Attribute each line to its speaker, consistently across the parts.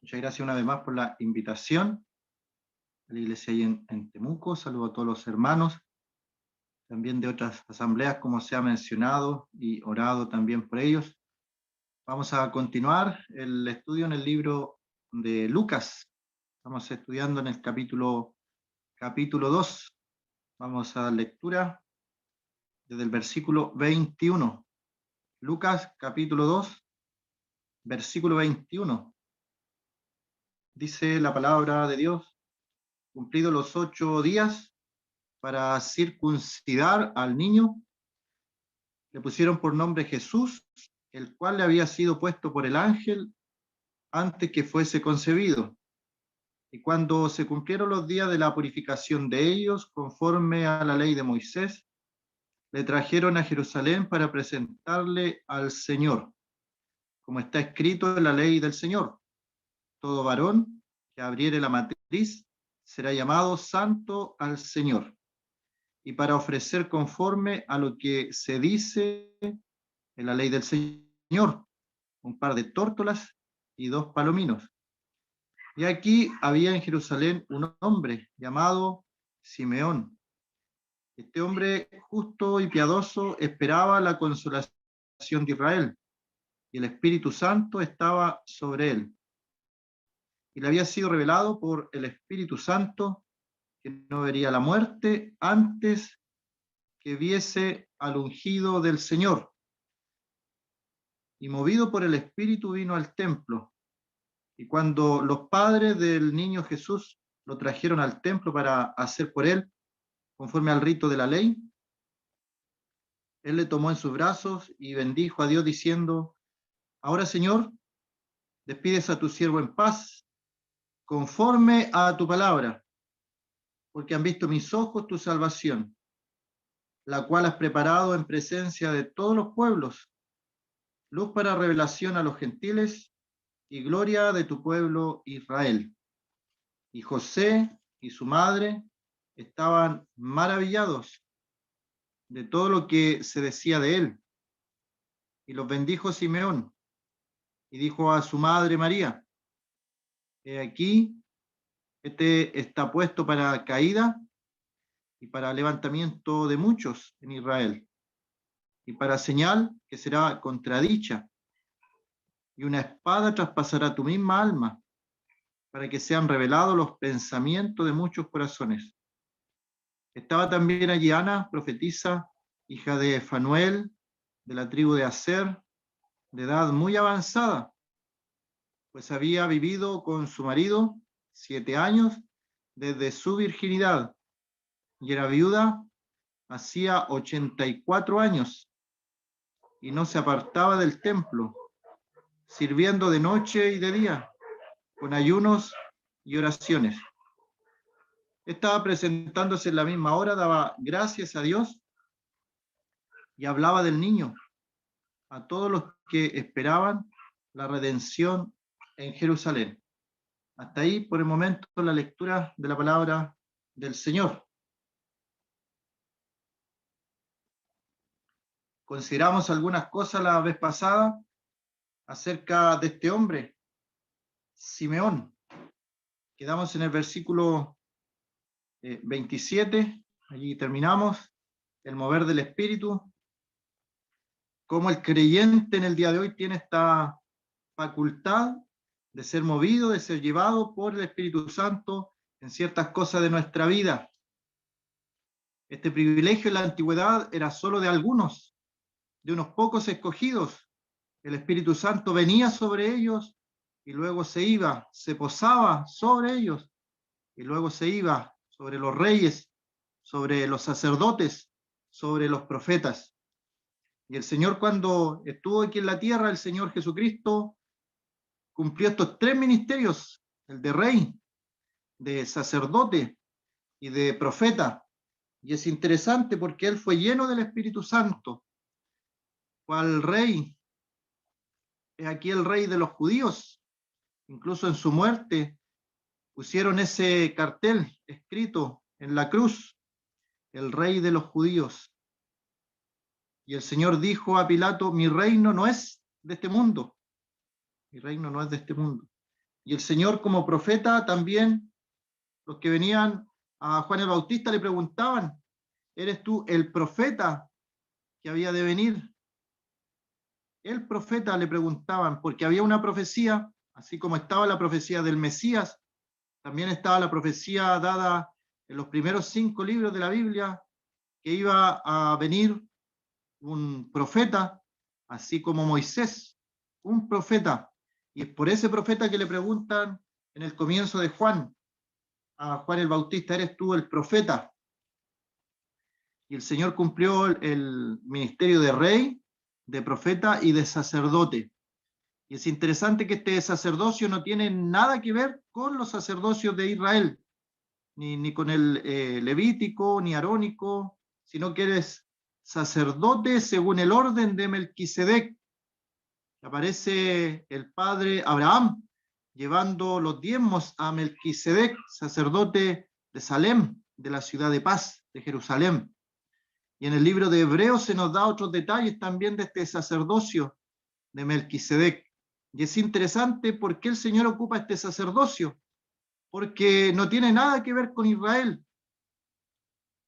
Speaker 1: Muchas gracias una vez más por la invitación a la iglesia ahí en Temuco. Saludo a todos los hermanos, también de otras asambleas, como se ha mencionado y orado también por ellos. Vamos a continuar el estudio en el libro de Lucas. Estamos estudiando en el capítulo 2. Vamos a dar lectura desde el versículo 21. Lucas capítulo 2, versículo 21. Dice la palabra de Dios: cumplidos los 8 días para circuncidar al niño, le pusieron por nombre Jesús, el cual le había sido puesto por el ángel antes que fuese concebido. Y cuando se cumplieron los días de la purificación de ellos, conforme a la ley de Moisés, le trajeron a Jerusalén para presentarle al Señor, como está escrito en la ley del Señor: todo varón que abriere la matriz será llamado santo al Señor. Y para ofrecer conforme a lo que se dice en la ley del Señor, un par de tórtolas y 2 palominos. Y aquí había en Jerusalén un hombre llamado Simeón. Este hombre justo y piadoso esperaba la consolación de Israel, y el Espíritu Santo estaba sobre él. Y le había sido revelado por el Espíritu Santo que no vería la muerte antes que viese al ungido del Señor. Y movido por el Espíritu vino al templo. Y cuando los padres del niño Jesús lo trajeron al templo para hacer por él, conforme al rito de la ley, él le tomó en sus brazos y bendijo a Dios diciendo: ahora, Señor, despides a tu siervo en paz, conforme a tu palabra, porque han visto mis ojos tu salvación, la cual has preparado en presencia de todos los pueblos, luz para revelación a los gentiles y gloria de tu pueblo Israel. Y José y su madre estaban maravillados de todo lo que se decía de él. Y los bendijo Simeón y dijo a su madre María: he aquí, este está puesto para caída y para levantamiento de muchos en Israel, y para señal que será contradicha, y una espada traspasará tu misma alma, para que sean revelados los pensamientos de muchos corazones. Estaba también allí Ana, profetisa, hija de Fanuel, de la tribu de Aser, de edad muy avanzada, pues había vivido con su marido 7 años desde su virginidad, y era viuda hacía 84 años, y no se apartaba del templo, sirviendo de noche y de día, con ayunos y oraciones. Estaba presentándose en la misma hora, daba gracias a Dios y hablaba del niño a todos los que esperaban la redención en Jerusalén. Hasta ahí, por el momento, la lectura de la palabra del Señor. Consideramos algunas cosas la vez pasada acerca de este hombre, Simeón. Quedamos en el versículo 27, allí terminamos, el mover del Espíritu, cómo el creyente en el día de hoy tiene esta facultad de ser movido, de ser llevado por el Espíritu Santo en ciertas cosas de nuestra vida. Este privilegio en la antigüedad era solo de algunos, de unos pocos escogidos. El Espíritu Santo venía sobre ellos y luego se iba, se posaba sobre ellos y luego se iba sobre los reyes, sobre los sacerdotes, sobre los profetas. Y el Señor, cuando estuvo aquí en la tierra, el Señor Jesucristo cumplió estos 3 ministerios: el de rey, de sacerdote y de profeta. Y es interesante porque él fue lleno del Espíritu Santo. Fue al rey, es aquí el rey de los judíos. Incluso en su muerte pusieron ese cartel escrito en la cruz: el rey de los judíos. Y el Señor dijo a Pilato: mi reino no es de este mundo. Mi reino no es de este mundo. Y el Señor como profeta también, los que venían a Juan el Bautista le preguntaban, ¿eres tú el profeta que había de venir? El profeta le preguntaban, porque había una profecía, así como estaba la profecía del Mesías, también estaba la profecía dada en los primeros 5 libros de la Biblia, que iba a venir un profeta, así como Moisés, un profeta. Y es por ese profeta que le preguntan en el comienzo de Juan, a Juan el Bautista, ¿eres tú el profeta? Y el Señor cumplió el ministerio de rey, de profeta y de sacerdote. Y es interesante que este sacerdocio no tiene nada que ver con los sacerdocios de Israel, ni con el levítico, ni arónico, sino que eres sacerdote según el orden de Melquisedec. Aparece el padre Abraham llevando los diezmos a Melquisedec, sacerdote de Salem, de la ciudad de paz, de Jerusalén. Y en el libro de Hebreos se nos da otros detalles también de este sacerdocio de Melquisedec. Y es interesante por qué el Señor ocupa este sacerdocio, porque no tiene nada que ver con Israel.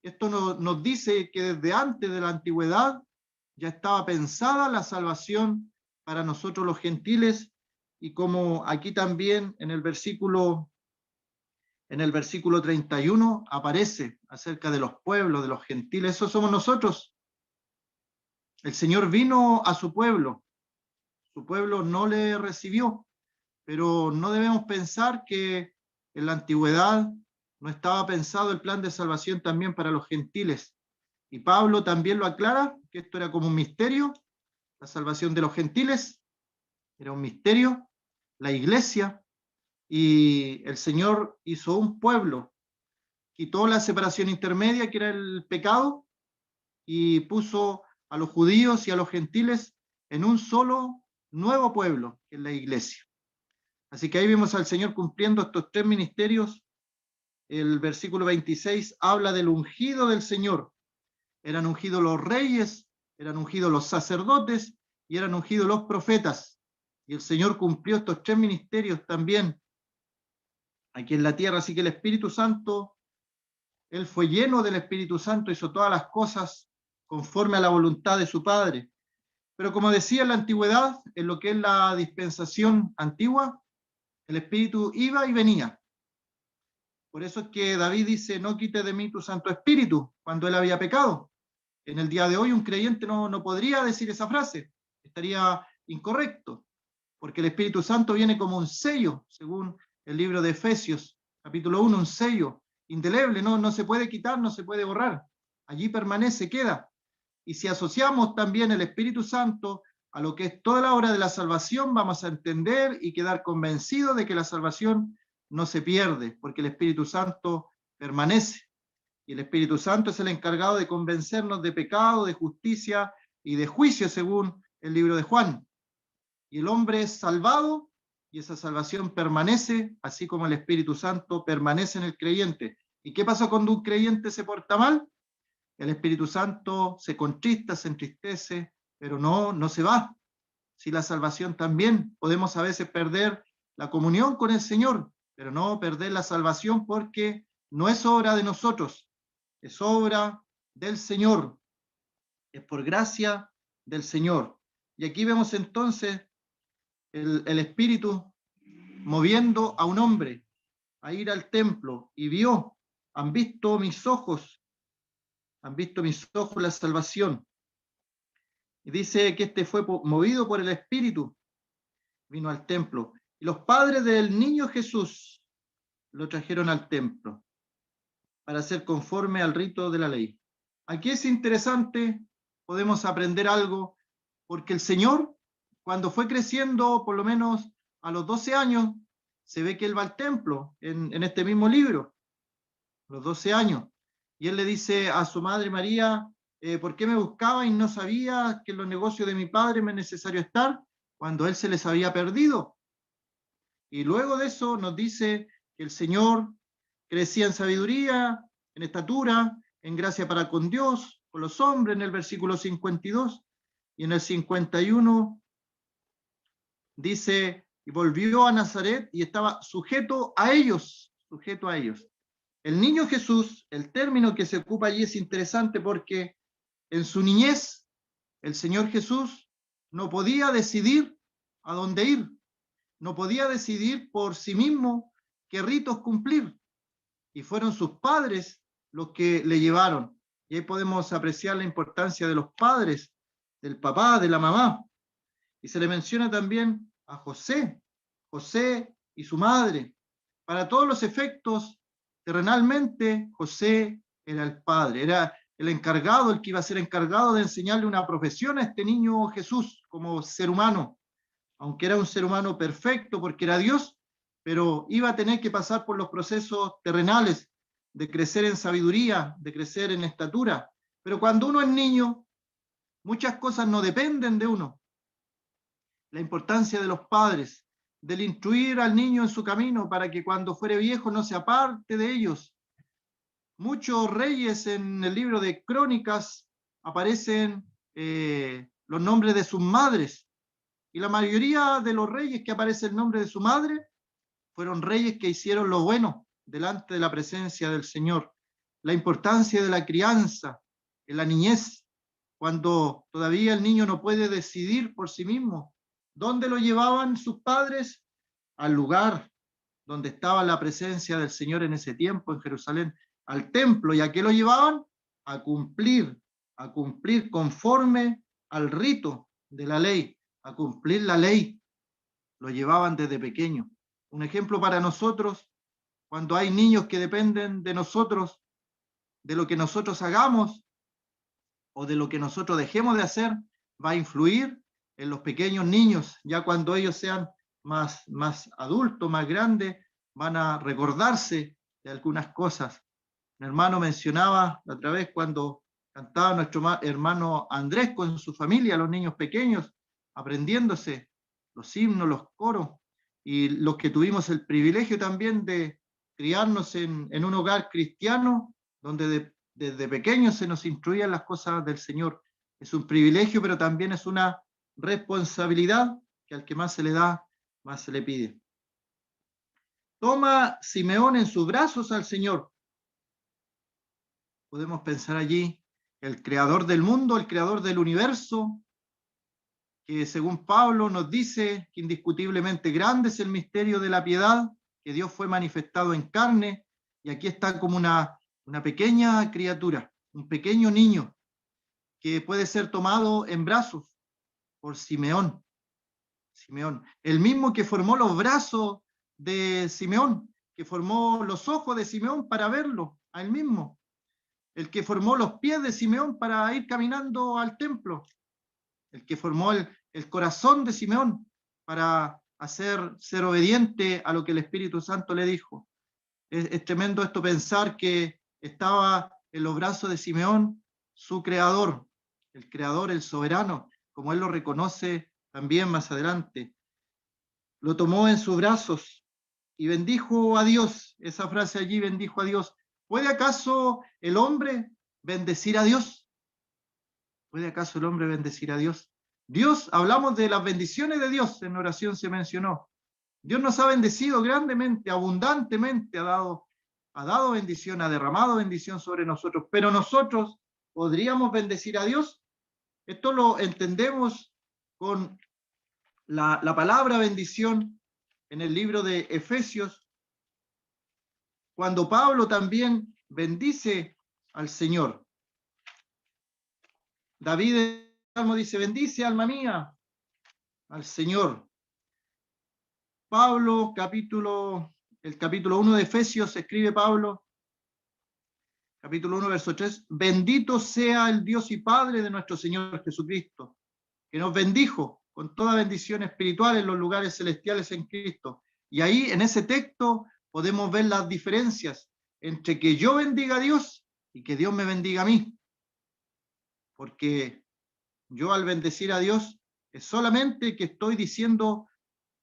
Speaker 1: Esto nos dice que desde antes de la antigüedad ya estaba pensada la salvación para nosotros los gentiles, y como aquí también en el versículo 31 aparece acerca de los pueblos, de los gentiles, esos somos nosotros. El Señor vino a su pueblo no le recibió, pero no debemos pensar que en la antigüedad no estaba pensado el plan de salvación también para los gentiles. Y Pablo también lo aclara, que esto era como un misterio, la salvación de los gentiles, era un misterio, la iglesia, y el Señor hizo un pueblo, quitó la separación intermedia, que era el pecado, y puso a los judíos y a los gentiles en un solo nuevo pueblo, que es la iglesia. Así que ahí vemos al Señor cumpliendo estos 3 ministerios. El versículo 26 habla del ungido del Señor. Eran ungidos los reyes, eran ungidos los sacerdotes y eran ungidos los profetas. Y el Señor cumplió estos 3 ministerios también aquí en la tierra. Así que el Espíritu Santo, Él fue lleno del Espíritu Santo, hizo todas las cosas conforme a la voluntad de su Padre. Pero como decía en la antigüedad, en lo que es la dispensación antigua, el Espíritu iba y venía. Por eso es que David dice, no quites de mí tu Santo Espíritu, cuando él había pecado. En el día de hoy un creyente no podría decir esa frase, estaría incorrecto, porque el Espíritu Santo viene como un sello, según el libro de Efesios, capítulo 1, un sello indeleble, no se puede quitar, no se puede borrar, allí permanece, queda. Y si asociamos también el Espíritu Santo a lo que es toda la obra de la salvación, vamos a entender y quedar convencidos de que la salvación no se pierde, porque el Espíritu Santo permanece. Y el Espíritu Santo es el encargado de convencernos de pecado, de justicia y de juicio, según el libro de Juan. Y el hombre es salvado y esa salvación permanece, así como el Espíritu Santo permanece en el creyente. ¿Y qué pasa cuando un creyente se porta mal? El Espíritu Santo se contrista, se entristece, pero no se va. Si la salvación también, podemos a veces perder la comunión con el Señor, pero no perder la salvación porque no es obra de nosotros, es obra del Señor, es por gracia del Señor. Y aquí vemos entonces el Espíritu moviendo a un hombre a ir al templo y vio, han visto mis ojos la salvación. Y dice que este fue movido por el Espíritu, vino al templo. Y los padres del niño Jesús lo trajeron al templo para ser conforme al rito de la ley. Aquí es interesante, podemos aprender algo, porque el Señor, cuando fue creciendo, por lo menos a los 12 años, se ve que él va al templo, en este mismo libro, a los 12 años, y él le dice a su madre María, ¿por qué me buscaba y no sabía que en los negocios de mi padre me es necesario estar? Cuando él se les había perdido. Y luego de eso nos dice que el Señor crecía en sabiduría, en estatura, en gracia para con Dios, con los hombres, en el versículo 52, y en el 51 dice, y volvió a Nazaret y estaba sujeto a ellos, sujeto a ellos. El niño Jesús, el término que se ocupa allí es interesante porque en su niñez el Señor Jesús no podía decidir a dónde ir, no podía decidir por sí mismo qué ritos cumplir, y fueron sus padres los que le llevaron. Y ahí podemos apreciar la importancia de los padres, del papá, de la mamá. Y se le menciona también a José, José y su madre. Para todos los efectos, terrenalmente, José era el padre, era el encargado, el que iba a ser encargado de enseñarle una profesión a este niño Jesús como ser humano, aunque era un ser humano perfecto porque era Dios, pero iba a tener que pasar por los procesos terrenales de crecer en sabiduría, de crecer en estatura. Pero cuando uno es niño, muchas cosas no dependen de uno. La importancia de los padres, del instruir al niño en su camino para que cuando fuere viejo no se aparte de ellos. Muchos reyes en el libro de Crónicas aparecen los nombres de sus madres, y la mayoría de los reyes que aparece el nombre de su madre fueron reyes que hicieron lo bueno delante de la presencia del Señor. La importancia de la crianza en la niñez, cuando todavía el niño no puede decidir por sí mismo. ¿Dónde lo llevaban sus padres? Al lugar donde estaba la presencia del Señor en ese tiempo, en Jerusalén, al templo. ¿Y a qué lo llevaban? A cumplir conforme al rito de la ley, a cumplir la ley. Lo llevaban desde pequeño. Un ejemplo para nosotros, cuando hay niños que dependen de nosotros, de lo que nosotros hagamos o de lo que nosotros dejemos de hacer, va a influir en los pequeños niños. Ya cuando ellos sean más adultos, más grandes, van a recordarse de algunas cosas. Mi hermano mencionaba la otra vez cuando cantaba nuestro hermano Andrés con su familia, los niños pequeños, aprendiéndose los himnos, los coros, y los que tuvimos el privilegio también de criarnos en un hogar cristiano, donde desde pequeños se nos instruían las cosas del Señor. Es un privilegio, pero también es una responsabilidad que al que más se le da, más se le pide. Toma Simeón en sus brazos al Señor. Podemos pensar allí el creador del mundo, el creador del universo, que según Pablo nos dice que indiscutiblemente grande es el misterio de la piedad, que Dios fue manifestado en carne, y aquí está como una pequeña criatura, un pequeño niño, que puede ser tomado en brazos por Simeón. Simeón, el mismo que formó los brazos de Simeón, que formó los ojos de Simeón para verlo, a él mismo, el que formó los pies de Simeón para ir caminando al templo, el que formó el corazón de Simeón para ser obediente a lo que el Espíritu Santo le dijo. Es tremendo esto pensar que estaba en los brazos de Simeón su creador, el soberano, como él lo reconoce también más adelante. Lo tomó en sus brazos y bendijo a Dios. Esa frase allí, bendijo a Dios. ¿Puede acaso el hombre bendecir a Dios? ¿Puede acaso el hombre bendecir a Dios? Dios, hablamos de las bendiciones de Dios, en oración se mencionó. Dios nos ha bendecido grandemente, abundantemente, ha dado bendición, ha derramado bendición sobre nosotros, pero nosotros podríamos bendecir a Dios. Esto lo entendemos con la palabra bendición en el libro de Efesios, cuando Pablo también bendice al Señor. David dice, bendice alma mía al Señor. Pablo, el capítulo 1 de Efesios, escribe Pablo, capítulo 1, verso 3, bendito sea el Dios y Padre de nuestro Señor Jesucristo, que nos bendijo con toda bendición espiritual en los lugares celestiales en Cristo. Y ahí, en ese texto, podemos ver las diferencias entre que yo bendiga a Dios y que Dios me bendiga a mí. Porque yo al bendecir a Dios es solamente que estoy diciendo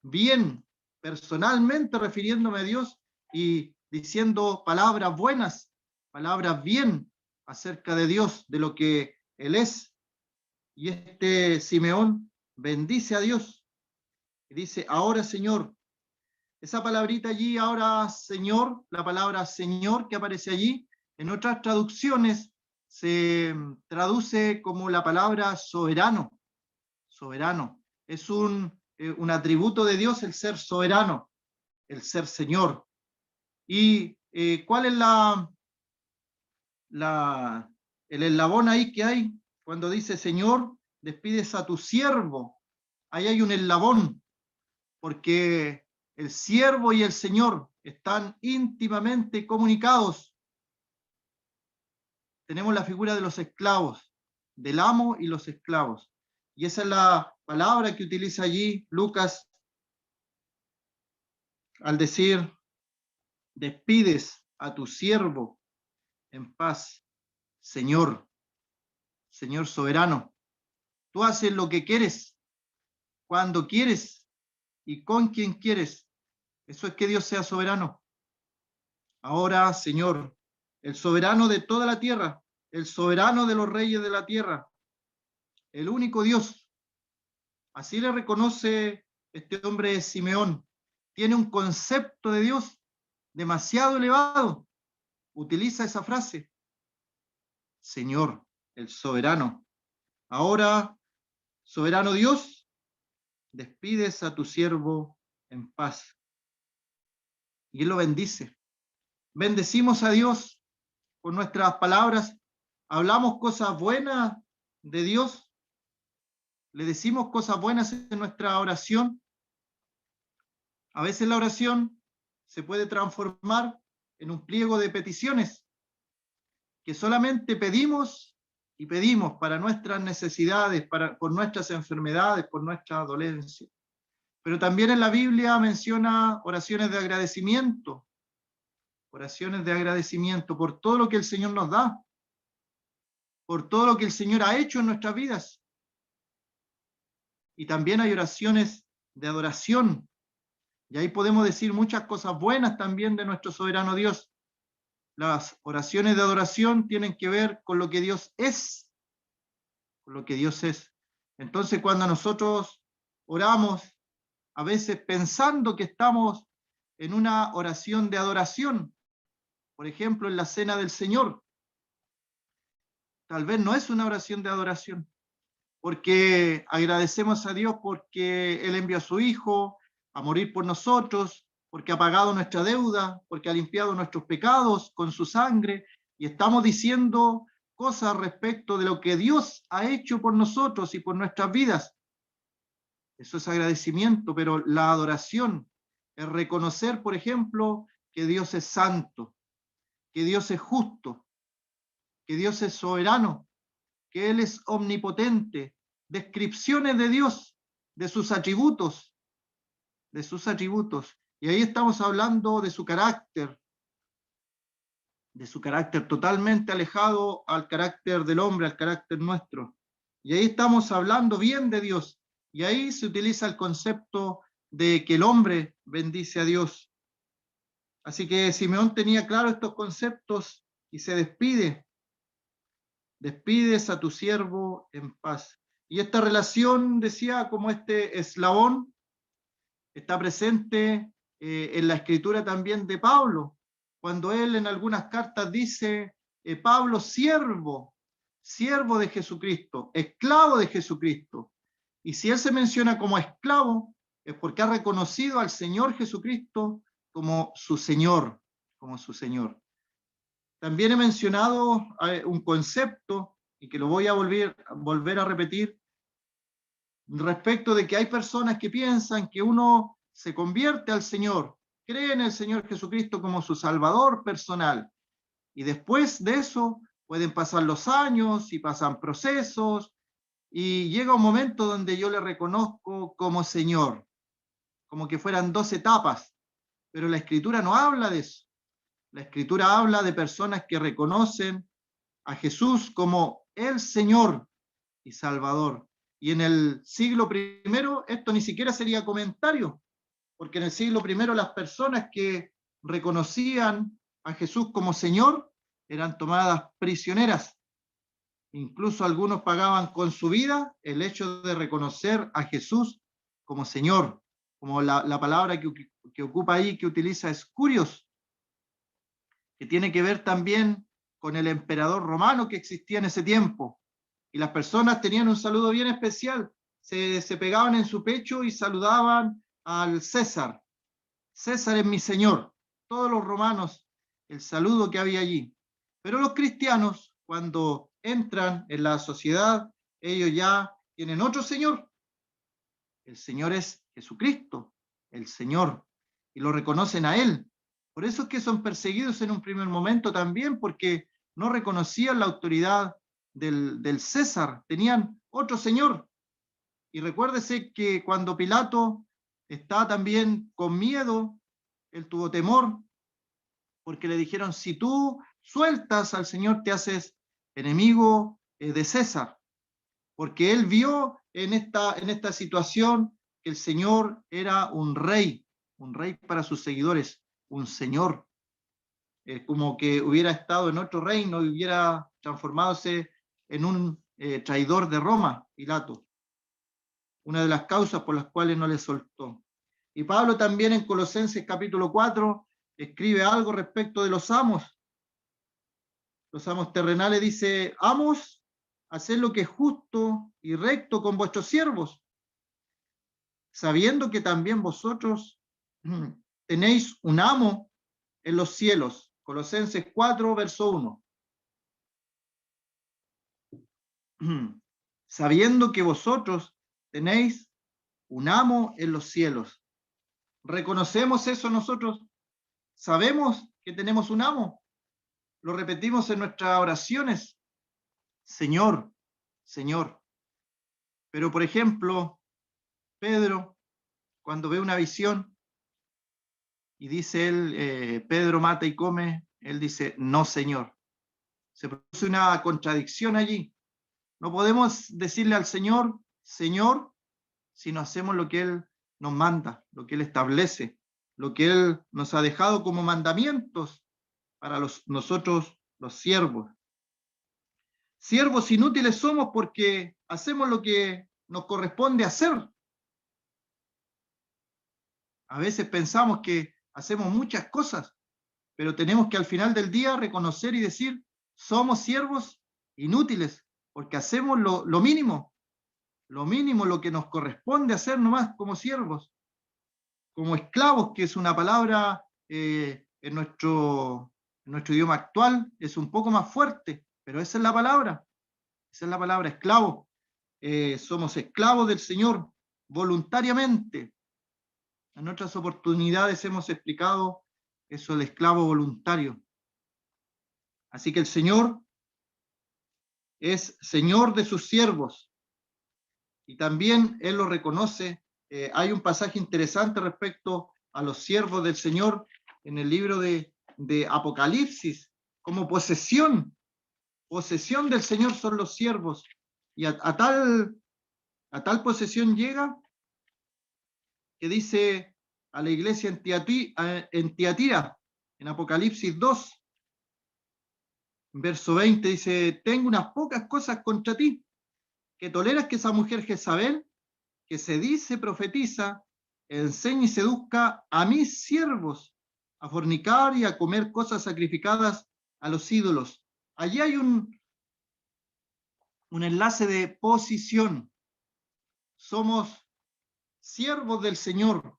Speaker 1: bien, personalmente refiriéndome a Dios y diciendo palabras buenas, palabras bien acerca de Dios, de lo que Él es. Y este Simeón bendice a Dios. dice, ahora Señor. Esa palabrita allí, ahora Señor, la palabra Señor que aparece allí, en otras traducciones se traduce como la palabra soberano. Soberano. Es un atributo de Dios el ser soberano, el ser Señor. ¿Y cuál es el eslabón ahí que hay? Cuando dice Señor, despides a tu siervo. Ahí hay un eslabón, porque el siervo y el Señor están íntimamente comunicados. Tenemos la figura de los esclavos, del amo y los esclavos. Y esa es la palabra que utiliza allí Lucas al decir, despides a tu siervo en paz, Señor, Señor soberano. Tú haces lo que quieres, cuando quieres y con quien quieres. Eso es que Dios sea soberano. Ahora, Señor, el soberano de toda la tierra, el soberano de los reyes de la tierra, el único Dios. Así le reconoce este hombre Simeón. Tiene un concepto de Dios demasiado elevado. Utiliza esa frase. Señor, el soberano. Ahora, soberano Dios, despides a tu siervo en paz. Y él lo bendice. Bendecimos a Dios con nuestras palabras. Hablamos cosas buenas de Dios. Le decimos cosas buenas en nuestra oración. A veces la oración se puede transformar en un pliego de peticiones que solamente pedimos y pedimos para nuestras necesidades, por nuestras enfermedades, por nuestra dolencia. Pero también en la Biblia menciona oraciones de agradecimiento por todo lo que el Señor nos da, por todo lo que el Señor ha hecho en nuestras vidas. Y también hay oraciones de adoración. Y ahí podemos decir muchas cosas buenas también de nuestro soberano Dios. Las oraciones de adoración tienen que ver con lo que Dios es, con lo que Dios es. Entonces, cuando nosotros oramos, a veces pensando que estamos en una oración de adoración, por ejemplo, en la cena del Señor, tal vez no es una oración de adoración, porque agradecemos a Dios porque Él envió a su Hijo a morir por nosotros, porque ha pagado nuestra deuda, porque ha limpiado nuestros pecados con su sangre, y estamos diciendo cosas respecto de lo que Dios ha hecho por nosotros y por nuestras vidas. Eso es agradecimiento, pero la adoración es reconocer, por ejemplo, que Dios es santo, que Dios es justo, que Dios es soberano, que Él es omnipotente, descripciones de Dios, de sus atributos, Y ahí estamos hablando de su carácter totalmente alejado al carácter del hombre, al carácter nuestro. Y ahí estamos hablando bien de Dios. Y ahí se utiliza el concepto de que el hombre bendice a Dios. Así que Simeón tenía claro estos conceptos y se despide. Despides a tu siervo en paz. Y esta relación, decía, como este eslabón, está presente en la escritura también de Pablo, cuando él en algunas cartas dice, Pablo, siervo de Jesucristo, esclavo de Jesucristo. Y si él se menciona como esclavo, es porque ha reconocido al Señor Jesucristo como su Señor, También he mencionado un concepto, y que lo voy a volver a repetir, respecto de que hay personas que piensan que uno se convierte al Señor, cree en el Señor Jesucristo como su Salvador personal, y después de eso pueden pasar los años y pasan procesos, y llega un momento donde yo le reconozco como Señor, como que fueran 2 etapas, pero la Escritura no habla de eso. La Escritura habla de personas que reconocen a Jesús como el Señor y Salvador. Y en el siglo I esto ni siquiera sería comentario, porque en el siglo I las personas que reconocían a Jesús como Señor eran tomadas prisioneras. Incluso algunos pagaban con su vida el hecho de reconocer a Jesús como Señor. como la palabra que ocupa ahí, que utiliza es curios, que tiene que ver también con el emperador romano que existía en ese tiempo. Y las personas tenían un saludo bien especial, se pegaban en su pecho y saludaban al César. César es mi señor. Todos los romanos, el saludo que había allí. Pero los cristianos, cuando entran en la sociedad, ellos ya tienen otro señor. El Señor es Jesucristo, el Señor, y lo reconocen a Él. Por eso es que son perseguidos en un primer momento también, porque no reconocían la autoridad del César, tenían otro Señor. Y recuérdese que cuando Pilato está también con miedo, él tuvo temor, porque le dijeron, si tú sueltas al Señor, te haces enemigo de César, porque él vio en esta situación que el Señor era un rey para sus seguidores, un señor, como que hubiera estado en otro reino y hubiera transformadose en un traidor de Roma, Pilato, una de las causas por las cuales no le soltó. Y Pablo también en Colosenses capítulo 4 escribe algo respecto de los amos. Los amos terrenales dice, amos, haced lo que es justo y recto con vuestros siervos, sabiendo que también vosotros tenéis un amo en los cielos. Colosenses 4, verso 1. Sabiendo que vosotros tenéis un amo en los cielos. ¿Reconocemos eso nosotros? ¿Sabemos que tenemos un amo? Lo repetimos en nuestras oraciones. Señor, Señor. Pero, por ejemplo, Pedro, cuando ve una visión y dice él, Pedro mata y come, él dice, no, Señor. Se produce una contradicción allí. No podemos decirle al Señor, Señor, si no hacemos lo que Él nos manda, lo que Él establece, lo que Él nos ha dejado como mandamientos para nosotros los siervos. Siervos inútiles somos porque hacemos lo que nos corresponde hacer. A veces pensamos que hacemos muchas cosas, pero tenemos que al final del día reconocer y decir, somos siervos inútiles, porque hacemos lo mínimo, lo que nos corresponde hacer nomás como siervos, como esclavos, que es una palabra en nuestro idioma actual, es un poco más fuerte, pero esa es la palabra esclavo. Somos esclavos del Señor voluntariamente. En otras oportunidades hemos explicado eso, el esclavo voluntario. Así que el Señor es Señor de sus siervos y también Él lo reconoce. Hay un pasaje interesante respecto a los siervos del Señor en el libro de Apocalipsis, como posesión del Señor son los siervos. Y a tal posesión llega que dice a la iglesia en Tiatira, en Apocalipsis 2, verso 20, dice, tengo unas pocas cosas contra ti, que toleras que esa mujer Jezabel, que se dice profetiza, enseñe y seduzca a mis siervos a fornicar y a comer cosas sacrificadas a los ídolos. Allí hay un enlace de posición. Somos siervos del Señor.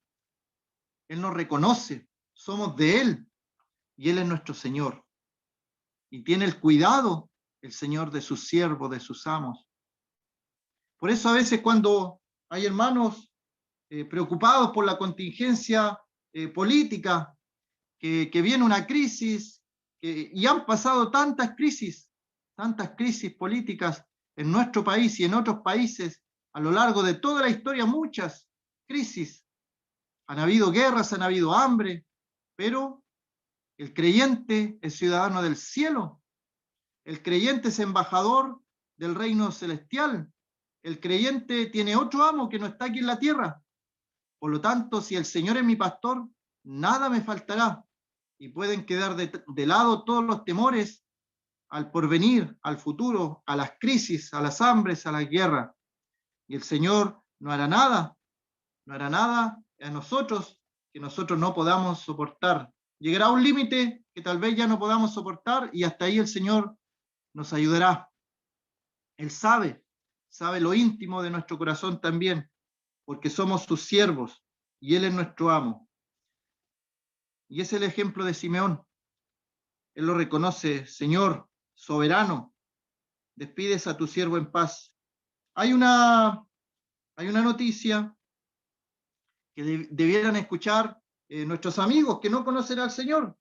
Speaker 1: Él nos reconoce, somos de Él y Él es nuestro Señor. Y tiene el cuidado el Señor de sus siervos, de sus amos. Por eso a veces cuando hay hermanos preocupados por la contingencia política, que viene una crisis, y han pasado tantas crisis políticas en nuestro país y en otros países a lo largo de toda la historia, muchas crisis. Han habido guerras, han habido hambre, pero el creyente es ciudadano del cielo. El creyente es embajador del reino celestial. El creyente tiene otro amo que no está aquí en la tierra. Por lo tanto, si el Señor es mi pastor, nada me faltará. Y pueden quedar de lado todos los temores al porvenir, al futuro, a las crisis, a las hambres, a las guerras. Y el Señor no hará nada a nosotros que nosotros no podamos soportar. Llegará un límite que tal vez ya no podamos soportar y hasta ahí el Señor nos ayudará. Él sabe lo íntimo de nuestro corazón también, porque somos sus siervos y Él es nuestro amo. Y es el ejemplo de Simeón. Él lo reconoce: Señor, soberano, despides a tu siervo en paz. Hay una noticia que debieran escuchar nuestros amigos que no conocen al Señor,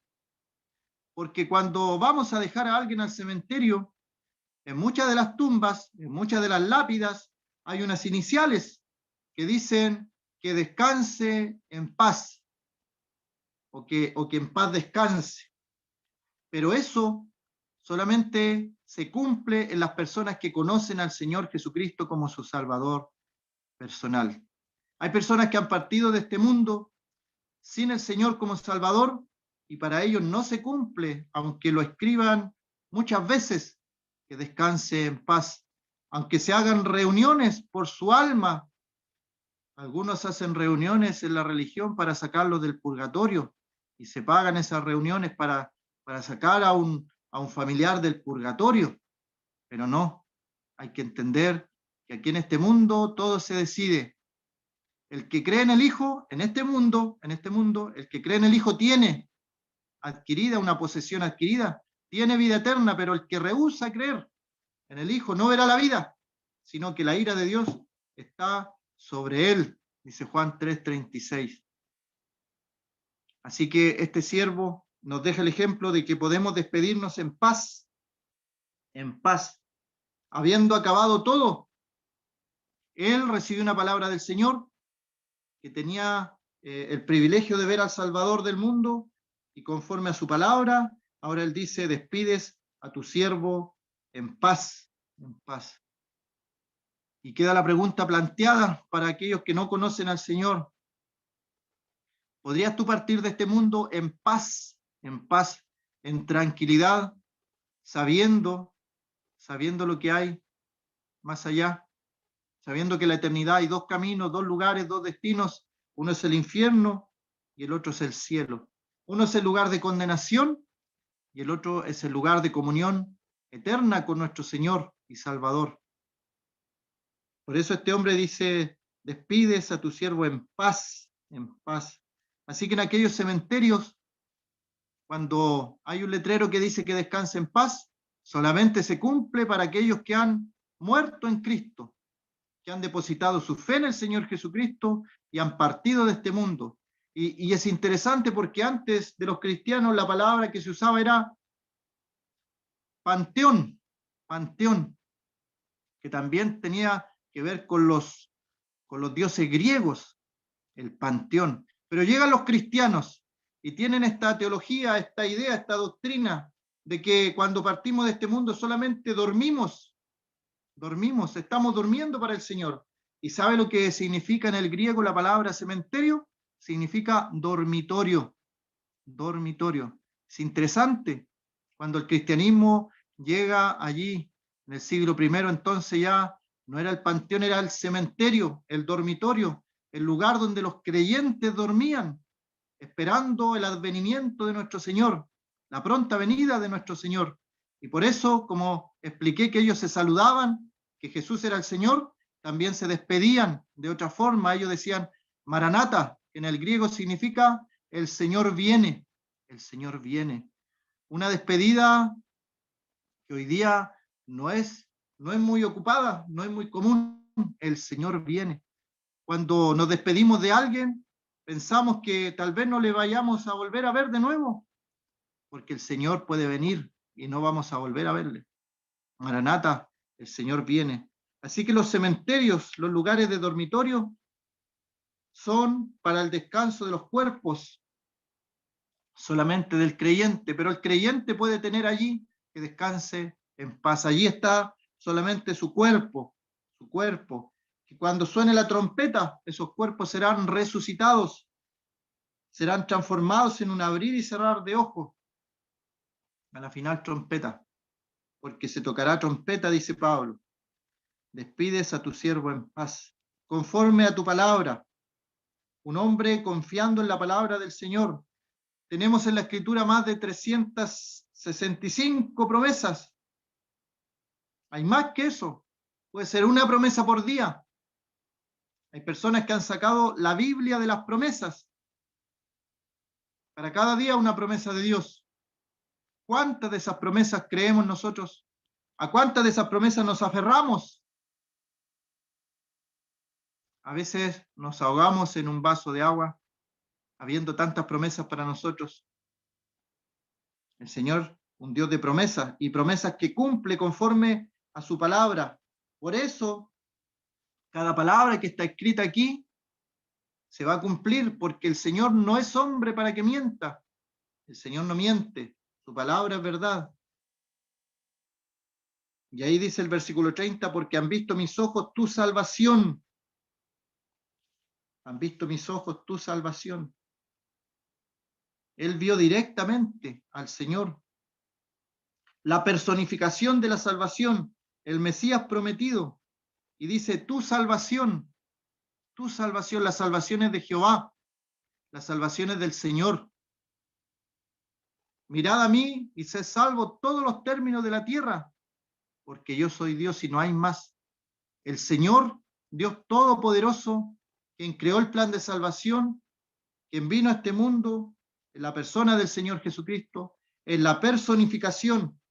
Speaker 1: porque cuando vamos a dejar a alguien al cementerio, en muchas de las tumbas, en muchas de las lápidas, hay unas iniciales que dicen que descanse en paz, o que en paz descanse. Pero eso solamente se cumple en las personas que conocen al Señor Jesucristo como su Salvador personal. Hay personas que han partido de este mundo sin el Señor como Salvador y para ellos no se cumple, aunque lo escriban muchas veces, que descanse en paz. Aunque se hagan reuniones por su alma, algunos hacen reuniones en la religión para sacarlos del purgatorio y se pagan esas reuniones para sacar a un familiar del purgatorio. Pero no, hay que entender que aquí en este mundo todo se decide. El que cree en el Hijo, en este mundo, el que cree en el Hijo tiene adquirida, una posesión adquirida, tiene vida eterna, pero el que rehúsa creer en el Hijo no verá la vida, sino que la ira de Dios está sobre él, dice Juan 3:36. Así que este siervo nos deja el ejemplo de que podemos despedirnos en paz, habiendo acabado todo. Él recibió una palabra del Señor, que tenía el privilegio de ver al Salvador del mundo, y conforme a su palabra, ahora él dice: despides a tu siervo en paz, en paz. Y queda la pregunta planteada para aquellos que no conocen al Señor: ¿podrías tú partir de este mundo en paz, en tranquilidad, sabiendo lo que hay más allá, sabiendo que en la eternidad hay dos caminos, dos lugares, dos destinos? Uno es el infierno y el otro es el cielo. Uno es el lugar de condenación y el otro es el lugar de comunión eterna con nuestro Señor y Salvador. Por eso este hombre dice: despides a tu siervo en paz, en paz. Así que en aquellos cementerios, cuando hay un letrero que dice que descanse en paz, solamente se cumple para aquellos que han muerto en Cristo, que han depositado su fe en el Señor Jesucristo y han partido de este mundo. Y es interesante porque antes de los cristianos la palabra que se usaba era panteón, que también tenía que ver con los dioses griegos, el panteón. Pero llegan los cristianos y tienen esta teología, esta idea, esta doctrina de que cuando partimos de este mundo solamente dormimos, estamos durmiendo para el Señor. ¿Y sabe lo que significa en el griego la palabra cementerio? Significa dormitorio, dormitorio. Es interesante, cuando el cristianismo llega allí en el siglo I, entonces ya no era el panteón, era el cementerio, el dormitorio, el lugar donde los creyentes dormían, esperando el advenimiento de nuestro Señor, la pronta venida de nuestro Señor. Y por eso, como expliqué que ellos se saludaban, que Jesús era el Señor, también se despedían de otra forma. Ellos decían Maranata, que en el griego significa el Señor viene, el Señor viene. Una despedida que hoy día no es muy ocupada, no es muy común. El Señor viene. Cuando nos despedimos de alguien, pensamos que tal vez no le vayamos a volver a ver de nuevo, porque el Señor puede venir y no vamos a volver a verle. Maranata, el Señor viene. Así que los cementerios, los lugares de dormitorio, son para el descanso de los cuerpos solamente del creyente, pero el creyente puede tener allí que descanse en paz. Allí está solamente su cuerpo, que cuando suene la trompeta, esos cuerpos serán resucitados, serán transformados en un abrir y cerrar de ojos a la final trompeta, porque se tocará trompeta, dice Pablo. Despides a tu siervo en paz, conforme a tu palabra. un hombre confiando en la palabra del Señor. Tenemos en la Escritura más de 365 promesas. Hay más que eso. Puede ser una promesa por día. Hay personas que han sacado la Biblia de las promesas. Para cada día una promesa de Dios. ¿Cuántas de esas promesas creemos nosotros? ¿A cuántas de esas promesas nos aferramos? A veces nos ahogamos en un vaso de agua, habiendo tantas promesas para nosotros. El Señor, un Dios de promesas, y promesas que cumple conforme a su palabra. Por eso, cada palabra que está escrita aquí se va a cumplir, porque el Señor no es hombre para que mienta. El Señor no miente, su palabra es verdad. Y ahí dice el versículo 30, porque han visto mis ojos tu salvación. Han visto mis ojos tu salvación. Él vio directamente al Señor. La personificación de la salvación, el Mesías prometido. Y dice, tu salvación, las salvaciones de Jehová, las salvaciones del Señor. Mirad a mí y sed salvo todos los términos de la tierra, porque yo soy Dios y no hay más. El Señor, Dios Todopoderoso, quien creó el plan de salvación, quien vino a este mundo en la persona del Señor Jesucristo, en la personificación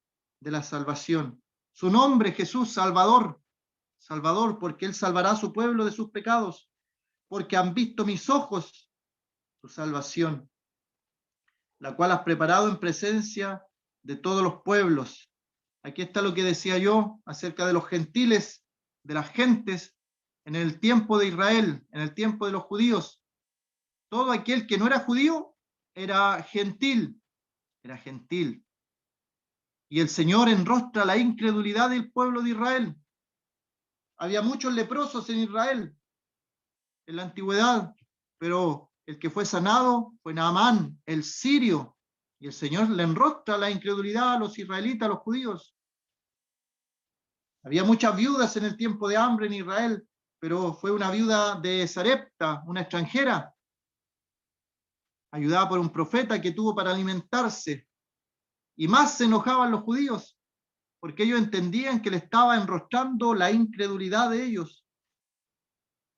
Speaker 1: de la salvación. Su nombre, Jesús, Salvador, Salvador, porque Él salvará a su pueblo de sus pecados, porque han visto mis ojos tu salvación, la cual has preparado en presencia de todos los pueblos. Aquí está lo que decía yo acerca de los gentiles, de las gentes, en el tiempo de Israel, en el tiempo de los judíos. Todo aquel que no era judío era gentil, era gentil. Y el Señor enrostra la incredulidad del pueblo de Israel. Había muchos leprosos en Israel en la antigüedad, pero el que fue sanado fue Naamán, el sirio, y el Señor le enrostra la incredulidad a los israelitas, a los judíos. Había muchas viudas en el tiempo de hambre en Israel, pero fue una viuda de Sarepta, una extranjera, ayudada por un profeta que tuvo para alimentarse. Y más se enojaban los judíos, porque ellos entendían que le estaba enrostrando la incredulidad de ellos.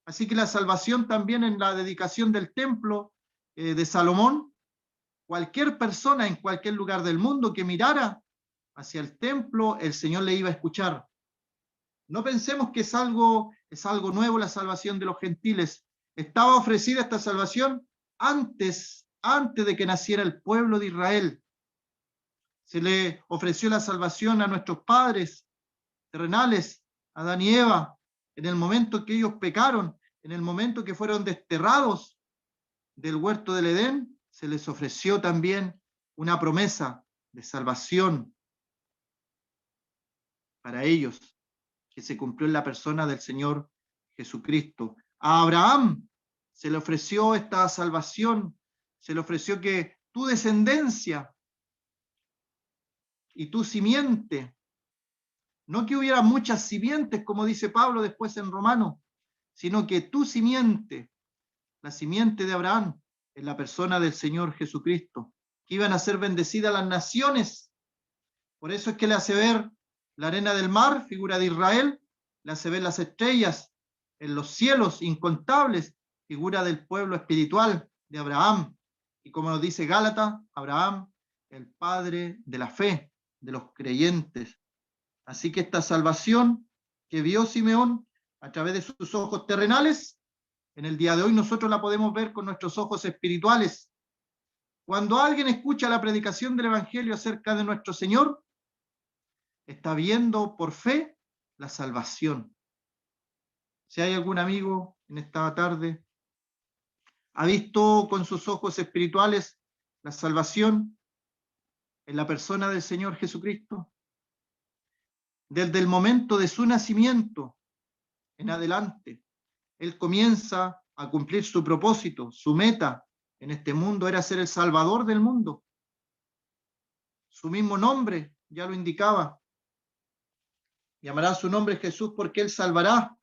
Speaker 1: Así que la salvación también en la dedicación del templo de Salomón, cualquier persona en cualquier lugar del mundo que mirara hacia el templo, el Señor le iba a escuchar. No pensemos que es algo nuevo la salvación de los gentiles. Estaba ofrecida esta salvación antes de que naciera el pueblo de Israel. Se le ofreció la salvación a nuestros padres terrenales, a Adán y Eva, en el momento que ellos pecaron, en el momento que fueron desterrados del huerto del Edén, se les ofreció también una promesa de salvación para ellos, que se cumplió en la persona del Señor Jesucristo. A Abraham se le ofreció esta salvación, se le ofreció que tu descendencia y tu simiente, no que hubiera muchas simientes, como dice Pablo después en Romano, sino que tu simiente, la simiente de Abraham, en la persona del Señor Jesucristo, que iban a ser bendecidas las naciones. Por eso es que le hace ver la arena del mar, figura de Israel, le hace ver las estrellas en los cielos incontables, figura del pueblo espiritual de Abraham. Y como nos dice Gálatas, Abraham, el padre de la fe, de los creyentes. Así que esta salvación que vio Simeón a través de sus ojos terrenales, en el día de hoy nosotros la podemos ver con nuestros ojos espirituales. Cuando alguien escucha la predicación del Evangelio acerca de nuestro Señor, está viendo por fe la salvación. Si hay algún amigo en esta tarde, ha visto con sus ojos espirituales la salvación en la persona del Señor Jesucristo. Desde el momento de su nacimiento en adelante, Él comienza a cumplir su propósito, su meta en este mundo era ser el Salvador del mundo. Su mismo nombre ya lo indicaba. Llamará su nombre Jesús porque Él salvará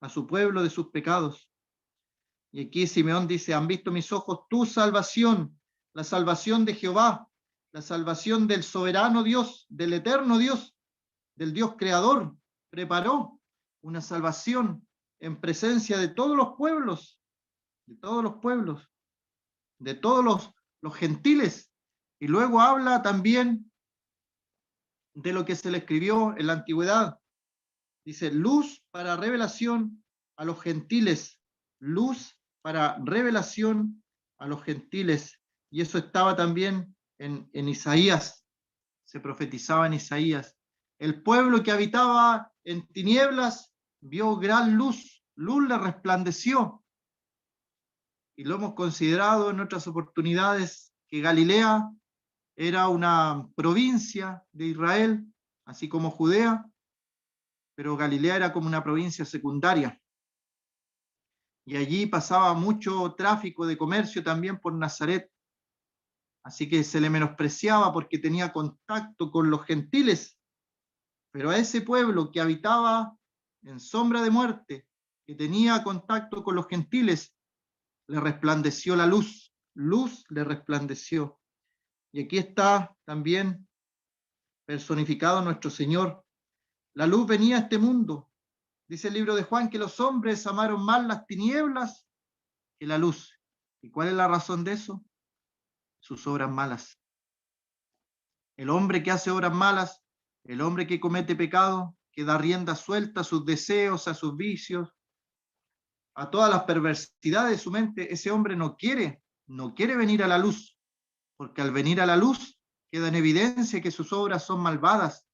Speaker 1: a su pueblo de sus pecados. Y aquí Simeón dice, han visto mis ojos tu salvación, la salvación de Jehová, la salvación del soberano Dios, del eterno Dios, del Dios creador. Preparó una salvación en presencia de todos los pueblos, de todos los pueblos, de todos los gentiles. Y luego habla también de lo que se le escribió en la antigüedad. Dice, luz para revelación a los gentiles, luz para revelación a los gentiles. Y eso estaba también en Isaías, se profetizaba en Isaías. El pueblo que habitaba en tinieblas vio gran luz, luz le resplandeció. Y lo hemos considerado en otras oportunidades que Galilea era una provincia de Israel, así como Judea, pero Galilea era como una provincia secundaria. Y allí pasaba mucho tráfico de comercio también por Nazaret. Así que se le menospreciaba porque tenía contacto con los gentiles. Pero a ese pueblo que habitaba en sombra de muerte, que tenía contacto con los gentiles, le resplandeció la luz. Luz le resplandeció. Y aquí está también personificado nuestro Señor. La luz venía a este mundo. Dice el libro de Juan que los hombres amaron más las tinieblas que la luz. ¿Y cuál es la razón de eso? Sus obras malas. El hombre que hace obras malas, el hombre que comete pecado, que da rienda suelta a sus deseos, a sus vicios, a todas las perversidades de su mente, ese hombre no quiere venir a la luz, porque al venir a la luz queda en evidencia que sus obras son malvadas,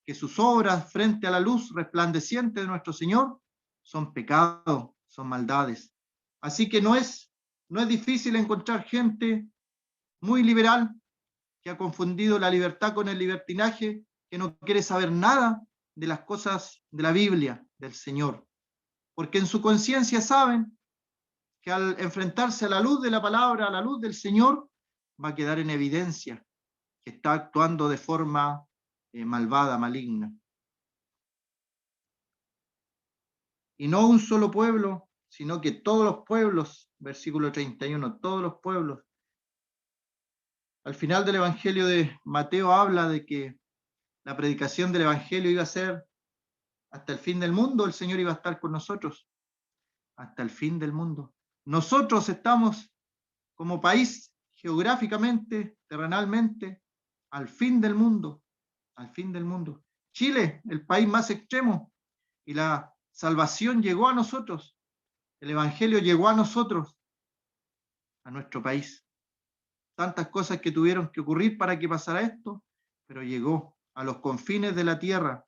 Speaker 1: que sus obras frente a la luz resplandeciente de nuestro Señor son pecado, son maldades. Así que no es difícil encontrar gente muy liberal que ha confundido la libertad con el libertinaje, que no quiere saber nada de las cosas de la Biblia, del Señor. Porque en su conciencia saben que al enfrentarse a la luz de la palabra, a la luz del Señor, va a quedar en evidencia que está actuando de forma malvada, maligna. Y no un solo pueblo, sino que todos los pueblos, versículo 31, todos los pueblos. Al final del Evangelio de Mateo habla de que la predicación del Evangelio iba a ser hasta el fin del mundo, el Señor iba a estar con nosotros, hasta el fin del mundo. Nosotros estamos como país geográficamente, terrenalmente, al fin del mundo, al fin del mundo. Chile, el país más extremo, y la salvación llegó a nosotros, el Evangelio llegó a nosotros, a nuestro país. Tantas cosas que tuvieron que ocurrir para que pasara esto, pero llegó a los confines de la tierra,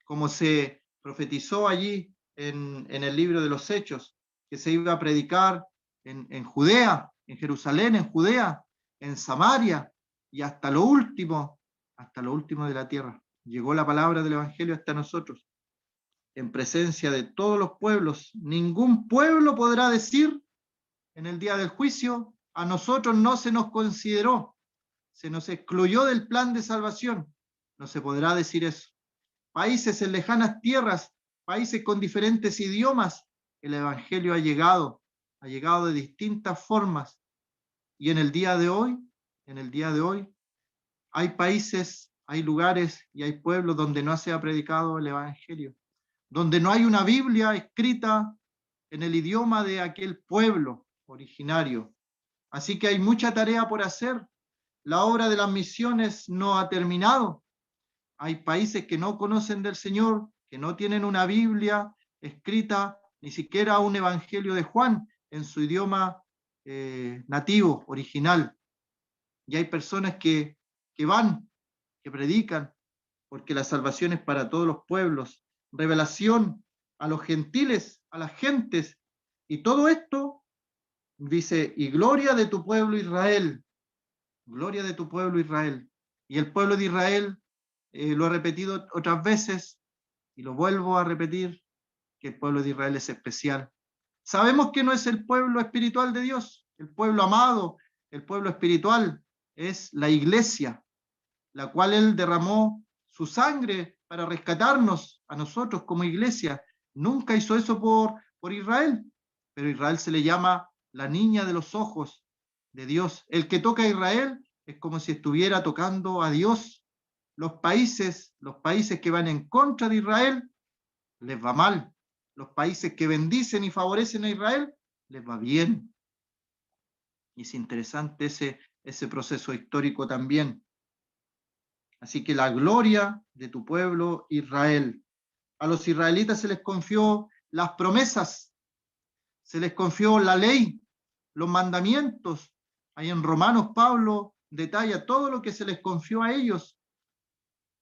Speaker 1: como se profetizó allí en el libro de los Hechos, que se iba a predicar en Judea, en Jerusalén, en Judea, en Samaria, y hasta lo último de la tierra. Llegó la palabra del Evangelio hasta nosotros, en presencia de todos los pueblos. Ningún pueblo podrá decir en el día del juicio, a nosotros no se nos consideró, se nos excluyó del plan de salvación. No se podrá decir eso. Países en lejanas tierras, países con diferentes idiomas, el Evangelio ha llegado de distintas formas. Y en el día de hoy, hay países, hay lugares y hay pueblos donde no se ha predicado el Evangelio, donde no hay una Biblia escrita en el idioma de aquel pueblo originario. Así que hay mucha tarea por hacer. La obra de las misiones no ha terminado. Hay países que no conocen del Señor, que no tienen una Biblia escrita, ni siquiera un Evangelio de Juan en su idioma nativo, original. Y hay personas que van, que predican, porque la salvación es para todos los pueblos. Revelación a los gentiles, a las gentes. Y todo esto dice, y gloria de tu pueblo Israel. Gloria de tu pueblo Israel. Y el pueblo de Israel, lo he repetido otras veces y lo vuelvo a repetir, que el pueblo de Israel es especial. Sabemos que no es el pueblo espiritual de Dios, el pueblo amado, el pueblo espiritual es la iglesia, la cual Él derramó su sangre para rescatarnos a nosotros como iglesia. Nunca hizo eso por Israel. pero a Israel se le llama la niña de los ojos de Dios. El que toca a Israel es como si estuviera tocando a Dios. Los países que van en contra de Israel, les va mal. Los países que bendicen y favorecen a Israel, les va bien. Y es interesante ese proceso histórico también. Así que la gloria de tu pueblo Israel. A los israelitas se les confió las promesas, se les confió la ley, los mandamientos. Ahí en Romanos Pablo detalla todo lo que se les confió a ellos.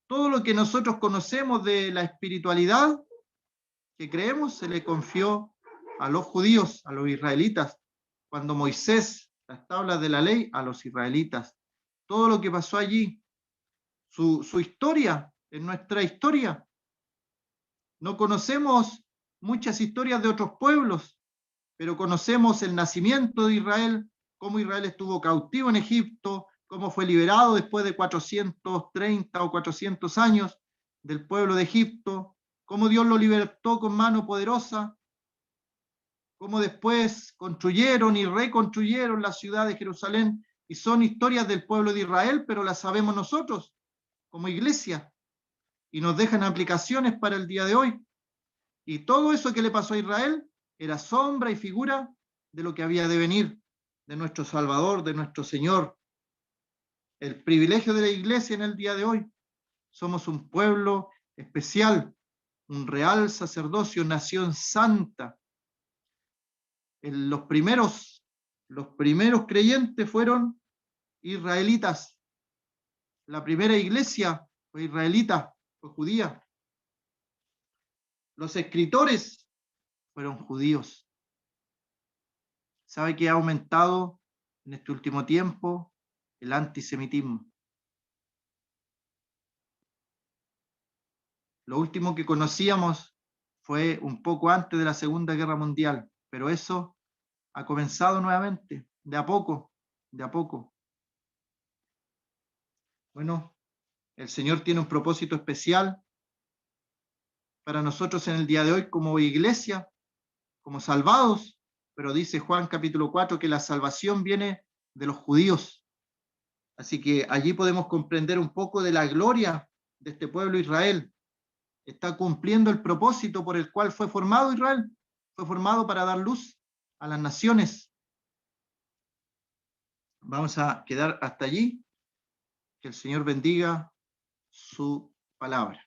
Speaker 1: Todo lo que nosotros conocemos de la espiritualidad que creemos se le confió a los judíos, a los israelitas. Cuando Moisés, las tablas de la ley, a los israelitas. Todo lo que pasó allí, su historia, en nuestra historia. No conocemos muchas historias de otros pueblos, pero conocemos el nacimiento de Israel, cómo Israel estuvo cautivo en Egipto, cómo fue liberado después de 430 o 400 años del pueblo de Egipto, cómo Dios lo libertó con mano poderosa, cómo después construyeron y reconstruyeron la ciudad de Jerusalén, y son historias del pueblo de Israel, pero las sabemos nosotros como iglesia, y nos dejan aplicaciones para el día de hoy. Y todo eso que le pasó a Israel era sombra y figura de lo que había de venir, de nuestro Salvador, de nuestro Señor. El privilegio de la iglesia en el día de hoy. Somos un pueblo especial, un real sacerdocio, nación santa. Los primeros creyentes fueron israelitas. La primera iglesia fue israelita, fue judía. Los escritores fueron judíos. ¿Sabe que ha aumentado en este último tiempo el antisemitismo? Lo último que conocíamos fue un poco antes de la Segunda Guerra Mundial, pero eso ha comenzado nuevamente, de a poco, de a poco. Bueno, el Señor tiene un propósito especial para nosotros en el día de hoy como iglesia, como salvados, pero dice Juan capítulo 4 que la salvación viene de los judíos. Así que allí podemos comprender un poco de la gloria de este pueblo Israel. Está cumpliendo el propósito por el cual fue formado Israel. Fue formado para dar luz a las naciones. Vamos a quedar hasta allí. Que el Señor bendiga su palabra.